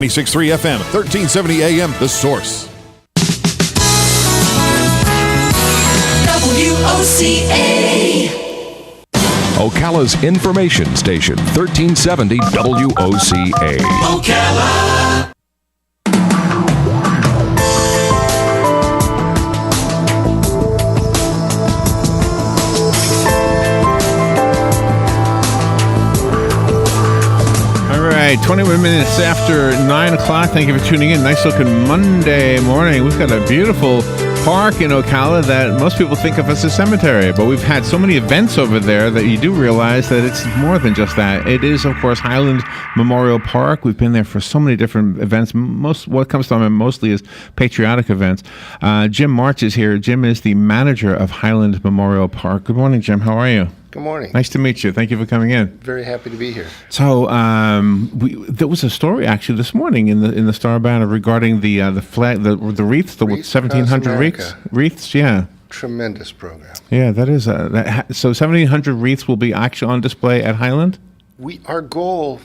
96.3 FM, 1370 AM, The Source. WOCA. Ocala's information station, 1370 WOCA. Ocala. All right, 21 minutes after 9 o'clock. Thank you for tuning in. Nice looking Monday morning. We've got a beautiful park in Ocala that most people think of as a cemetery, but we've had so many events over there that you do realize that it's more than just that. It is, of course, Highland Memorial Park. We've been there for so many different events. What comes to mind mostly is patriotic events. Jim March is here. Jim is the manager of Highland Memorial Park. Good morning, Jim. How are you? Good morning. Nice to meet you. Thank you for coming in. Very happy to be here. So there was a story actually this morning in the Star Banner regarding the flag, the wreaths, the 1,700 wreaths. Yeah. Tremendous program. Yeah, that is so 1,700 wreaths will be actually on display at Highland. Our goal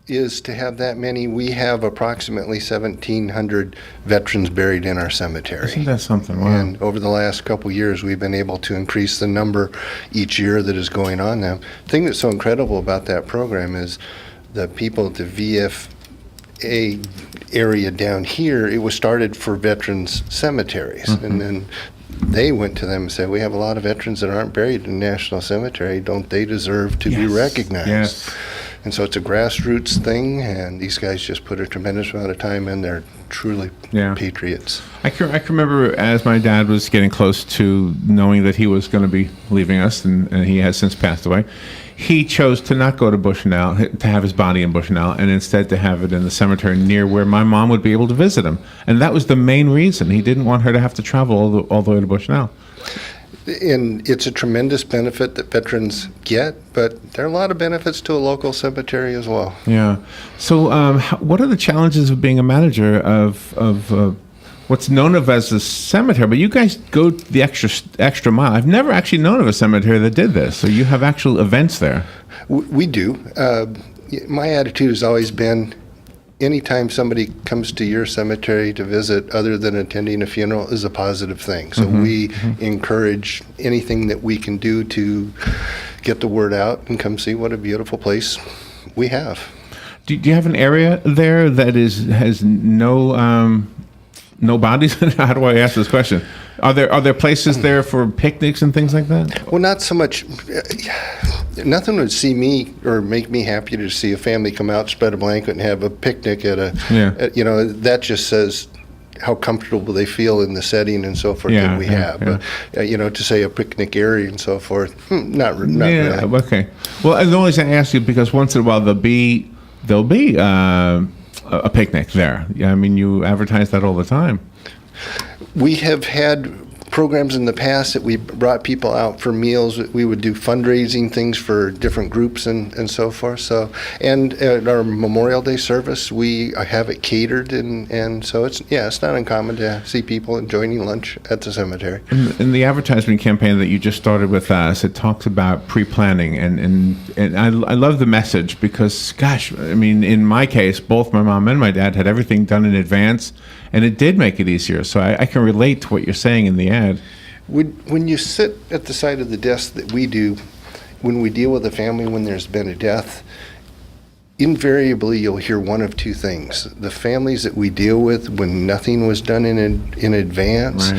is to have that many. We have approximately 1,700 veterans buried in our cemetery. Isn't that something? Wow. And over the last couple years, we've been able to increase the number each year that is going on now. The thing that's so incredible about that program is the people at the VFA area down here, it was started for veterans cemeteries. Mm-hmm. And then they went to them and said, we have a lot of veterans that aren't buried in National Cemetery. Don't they deserve to be recognized? Yes. And so it's a grassroots thing, and these guys just put a tremendous amount of time in. They're truly patriots. I can remember as my dad was getting close to knowing that he was going to be leaving us, and he has since passed away, he chose to not go to Bushnell, to have his body in Bushnell, and instead to have it in the cemetery near where my mom would be able to visit him. And that was the main reason. He didn't want her to have to travel all the way to Bushnell. And it's a tremendous benefit that veterans get, but there are a lot of benefits to a local cemetery as well. Yeah. So what are the challenges of being a manager of what's known of as a cemetery? But you guys go the extra mile. I've never actually known of a cemetery that did this. So you have actual events there. We do. My attitude has always been, anytime somebody comes to your cemetery to visit other than attending a funeral is a positive thing. So we encourage anything that we can do to get the word out and come see what a beautiful place we have. Do you have an area there that has no bodies? How do I ask this question? Are there places there for picnics and things like that? Well, not so much. Nothing would see me or make me happy to see a family come out, spread a blanket, and have a picnic at that just says how comfortable they feel in the setting and so forth that we have. Yeah. But to say a picnic area and so forth, not really. Okay. Well, and the only reason I ask you because once in a while there'll be a picnic there. I mean, you advertise that all the time. We have had programs in the past that we brought people out for meals. We would do fundraising things for different groups and so forth. So, and at our Memorial Day service, we have it catered, and so it's not uncommon to see people enjoying lunch at the cemetery. In the advertisement campaign that you just started with us, it talks about pre-planning, and I love the message because, gosh, I mean, in my case, both my mom and my dad had everything done in advance, and it did make it easier. So I can relate to what you're saying in the ad. When you sit at the side of the desk that we do, when we deal with a family when there's been a death, invariably you'll hear one of two things. The families that we deal with, when nothing was done in advance,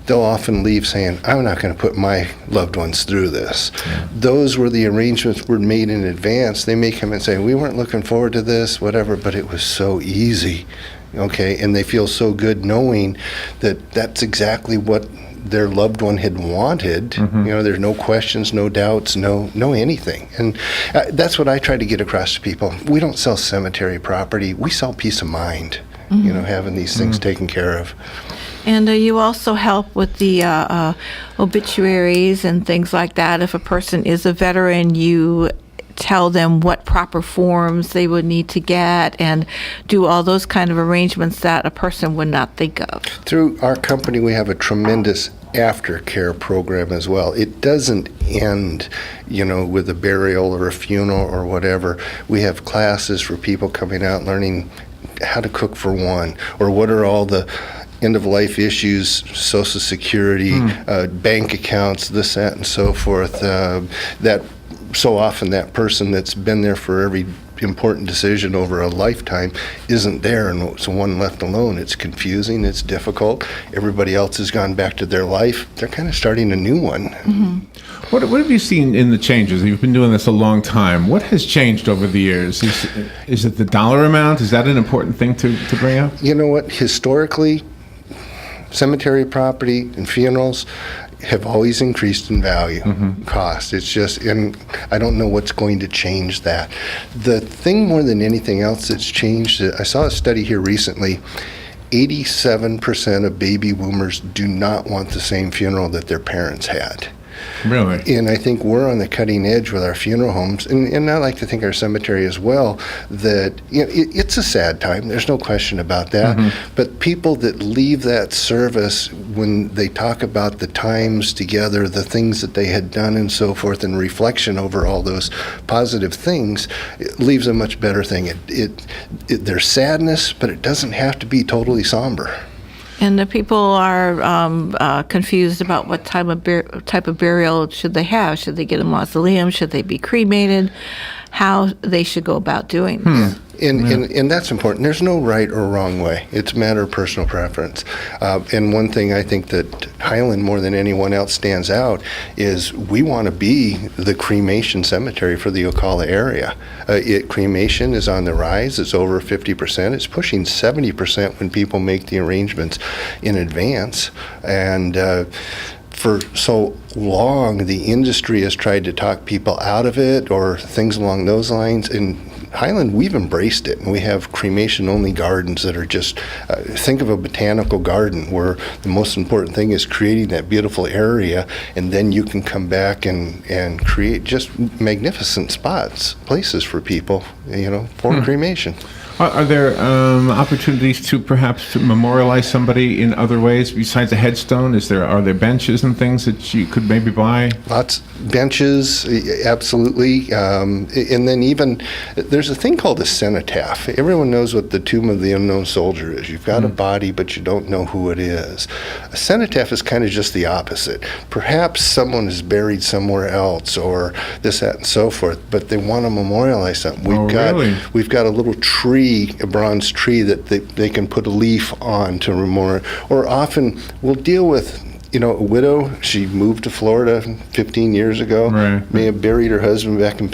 they'll often leave saying, I'm not going to put my loved ones through this. Yeah. Those were the arrangements were made in advance. They may come and say, we weren't looking forward to this, whatever, but it was so easy. Okay, and they feel so good knowing that that's exactly what their loved one had wanted. There's no questions, no doubts, no anything. And that's what I try to get across to people. We don't sell cemetery property. We sell peace of mind, having these things taken care of. And you also help with the obituaries and things like that. If a person is a veteran, you tell them what proper forms they would need to get and do all those kind of arrangements that a person would not think of. Through our company, we have a tremendous aftercare program as well. It doesn't end, with a burial or a funeral or whatever. We have classes for people coming out learning how to cook for one, or what are all the end-of-life issues, Social Security, bank accounts, this, that, and so forth. That so often that person that's been there for every important decision over a lifetime isn't there, and so one left alone. It's confusing, it's difficult. Everybody else has gone back to their life. They're kind of starting a new one. What have you seen in the changes? You've been doing this a long time. What has changed over the years? Is it the dollar amount? Is that an important thing to bring up? You know what? Historically, cemetery property and funerals have always increased in value, cost. It's just, and I don't know what's going to change that. The thing more than anything else that's changed, I saw a study here recently, 87% of baby boomers do not want the same funeral that their parents had. Really? And I think we're on the cutting edge with our funeral homes, and I like to think our cemetery as well, that it's a sad time, there's no question about that, but people that leave that service, when they talk about the times together, the things that they had done and so forth, and reflection over all those positive things, it leaves a much better thing. There's sadness, but it doesn't have to be totally somber. And the people are confused about what type of burial should they have. Should they get a mausoleum? Should they be cremated? How they should go about doing this. And that's important. There's no right or wrong way. It's a matter of personal preference. And one thing I think that Highland, more than anyone else, stands out is we want to be the cremation cemetery for the Ocala area. Cremation is on the rise. It's over 50%. It's pushing 70% when people make the arrangements in advance. And for so long, the industry has tried to talk people out of it or things along those lines. In Highland, we've embraced it, and we have cremation-only gardens that are just, think of a botanical garden where the most important thing is creating that beautiful area, and then you can come back and create just magnificent spots, places for people, for cremation. Are there opportunities to perhaps memorialize somebody in other ways besides a headstone? Are there benches and things that you could maybe buy? Lots benches, absolutely, and then even there's a thing called a cenotaph. Everyone knows what the Tomb of the Unknown Soldier is. You've got a body, but you don't know who it is. A cenotaph is kind of just the opposite. Perhaps someone is buried somewhere else, or this, that, and so forth, but they want to memorialize something. We've got a little tree, a bronze tree that they can put a leaf on to memorial. Or often we'll deal with a widow. She moved to Florida 15 years ago, may have buried her husband back in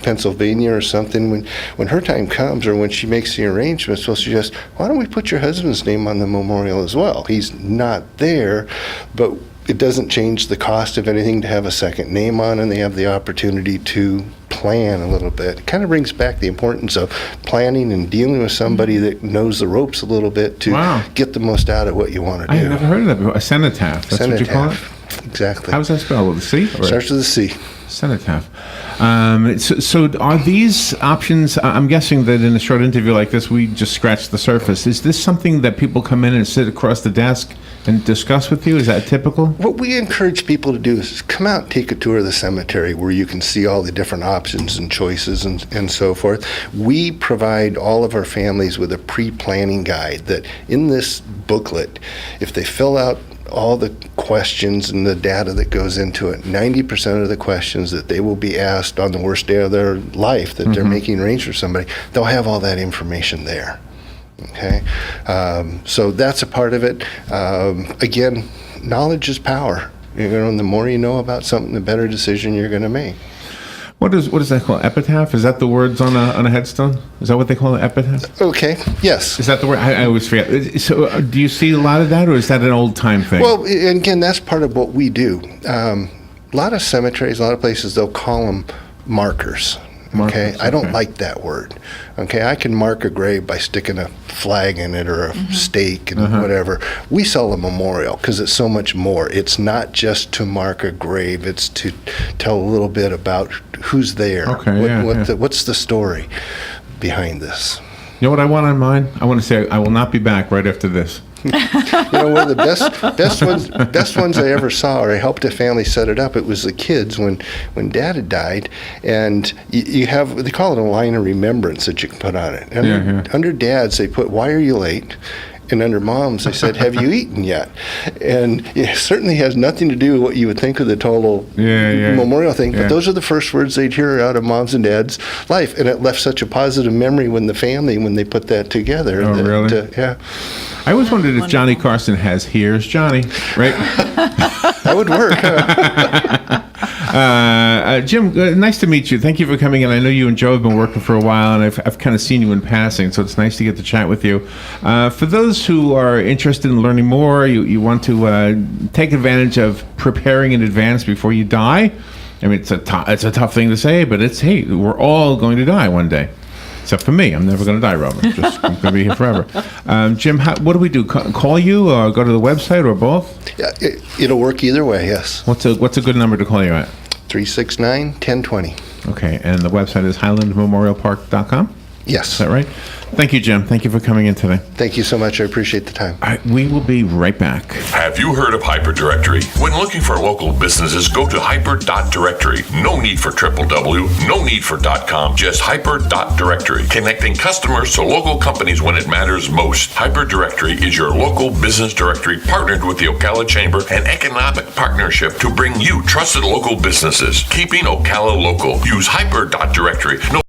Pennsylvania or something. When her time comes, or when she makes the arrangements, we'll suggest, why don't we put your husband's name on the memorial as well? He's not there, but it doesn't change the cost of anything to have a second name on, and they have the opportunity to plan a little bit. It kind of brings back the importance of planning and dealing with somebody that knows the ropes a little bit to get the most out of what you want to do. I've never heard of that before. A cenotaph. That's what you call it? Exactly. How's that spelled? With a C? Starts with a C. Cenotaph. So are these options, I'm guessing that in a short interview like this, we just scratched the surface. Is this something that people come in and sit across the desk and discuss with you? Is that typical? What we encourage people to do is come out and take a tour of the cemetery where you can see all the different options and choices and so forth. We provide all of our families with a pre-planning guide that in this booklet, if they fill out all the questions and the data that goes into it, 90% of the questions that they will be asked on the worst day of their life that they're making arrangements for somebody, they'll have all that information there. Okay, so that's a part of it. Again, knowledge is power. And the more you know about something, the better decision you're going to make. What is that called? Epitaph? Is that the words on a headstone? Is that what they call an epitaph? Okay, yes. Is that the word? I always forget. So do you see a lot of that, or is that an old time thing? Well, and again, that's part of what we do. A lot of cemeteries, a lot of places, they'll call them markers. Okay, I don't like that word. Okay, I can mark a grave by sticking a flag in it or a stake and whatever. We sell a memorial because it's so much more. It's not just to mark a grave. It's to tell a little bit about who's there. Okay, what's the story behind this? You know what I want on mine? I want to say I will not be back right after this. One of the best ones I ever saw, or I helped a family set it up. It was the kids when Dad had died, and you have, they call it a line of remembrance that you can put on it. Under Dads, they put, "Why are you late?" And under Moms, they said, "Have you eaten yet?" And it certainly has nothing to do with what you would think of the total memorial thing. But those are the first words they'd hear out of Mom's and Dad's life, and it left such a positive memory when they put that together. Oh, really? Yeah. I always wondered if Johnny Carson has "Here's Johnny," right? That would work, huh? Jim, nice to meet you. Thank you for coming in. I know you and Joe have been working for a while, and I've kind of seen you in passing, so it's nice to get to chat with you. For those who are interested in learning more, you want to take advantage of preparing in advance before you die. I mean, it's a tough thing to say, but hey, we're all going to die one day. Except for me. I'm never going to die, Robert. I'm going to be here forever. Jim, what do we do? Call you or go to the website or both? Yeah, it'll work either way, yes. What's a good number to call you at? 369-1020. Okay, and the website is highlandmemorialpark.com? Yes. Is that right? Thank you, Jim. Thank you for coming in today. Thank you so much. I appreciate the time. All right, we will be right back. Have you heard of Hyperdirectory? When looking for local businesses, go to hyper.directory. No need for www, no need for .com, just hyper.directory. Connecting customers to local companies when it matters most. Hyperdirectory is your local business directory partnered with the Ocala Chamber and Economic Partnership to bring you trusted local businesses. Keeping Ocala local. Use hyper.directory. No